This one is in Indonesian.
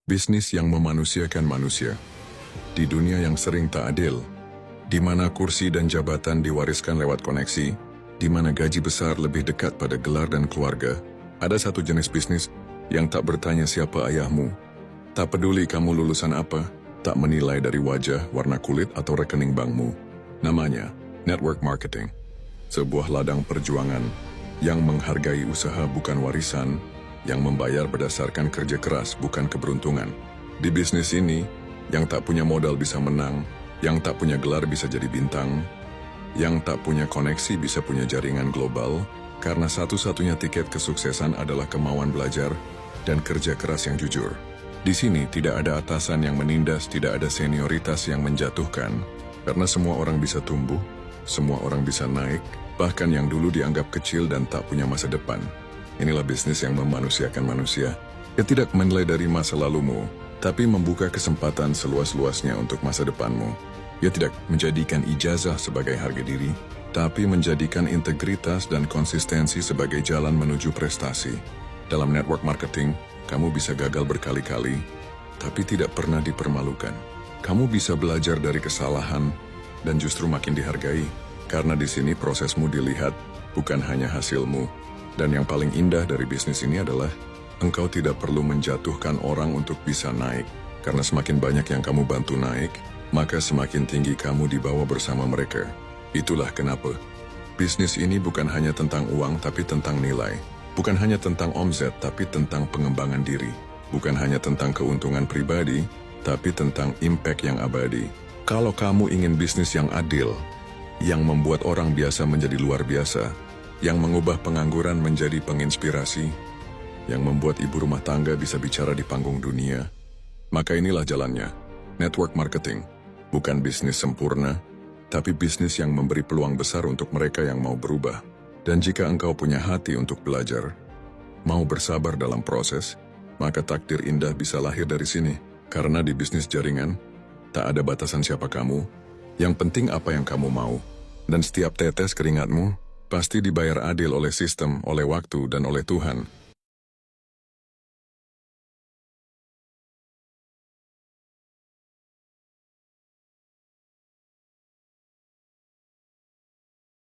Bisnis yang memanusiakan manusia. Di dunia yang sering tak adil, di mana kursi dan jabatan diwariskan lewat koneksi, di mana gaji besar lebih dekat pada gelar dan keluarga, ada satu jenis bisnis yang tak bertanya siapa ayahmu, tak peduli kamu lulusan apa, tak menilai dari wajah, warna kulit, atau rekening bankmu. Namanya network marketing. Sebuah ladang perjuangan yang menghargai usaha bukan warisan, yang membayar berdasarkan kerja keras bukan keberuntungan. Di bisnis ini, yang tak punya modal bisa menang, yang tak punya gelar bisa jadi bintang, yang tak punya koneksi bisa punya jaringan global, karena satu-satunya tiket kesuksesan adalah kemauan belajar dan kerja keras yang jujur. Di sini tidak ada atasan yang menindas, tidak ada senioritas yang menjatuhkan, karena semua orang bisa tumbuh, semua orang bisa naik, bahkan yang dulu dianggap kecil dan tak punya masa depan. Inilah bisnis yang memanusiakan manusia. Ia tidak menilai dari masa lalumu, tapi membuka kesempatan seluas-luasnya untuk masa depanmu. Ia tidak menjadikan ijazah sebagai harga diri, tapi menjadikan integritas dan konsistensi sebagai jalan menuju prestasi. Dalam network marketing, kamu bisa gagal berkali-kali, tapi tidak pernah dipermalukan. Kamu bisa belajar dari kesalahan dan justru makin dihargai, karena di sini prosesmu dilihat, bukan hanya hasilmu. Dan yang paling indah dari bisnis ini adalah, engkau tidak perlu menjatuhkan orang untuk bisa naik, karena semakin banyak yang kamu bantu naik, maka semakin tinggi kamu dibawa bersama mereka. Itulah kenapa bisnis ini bukan hanya tentang uang, tapi tentang nilai. Bukan hanya tentang omzet, tapi tentang pengembangan diri. Bukan hanya tentang keuntungan pribadi, tapi tentang impact yang abadi. Kalau kamu ingin bisnis yang adil, yang membuat orang biasa menjadi luar biasa, yang mengubah pengangguran menjadi penginspirasi, yang membuat ibu rumah tangga bisa bicara di panggung dunia, maka inilah jalannya. Network marketing bukan bisnis sempurna, tapi bisnis yang memberi peluang besar untuk mereka yang mau berubah. Dan jika engkau punya hati untuk belajar, mau bersabar dalam proses, maka takdir indah bisa lahir dari sini. Karena di bisnis jaringan, tak ada batasan siapa kamu, yang penting apa yang kamu mau. Dan setiap tetes keringatmu pasti dibayar adil oleh sistem, oleh waktu, dan oleh Tuhan.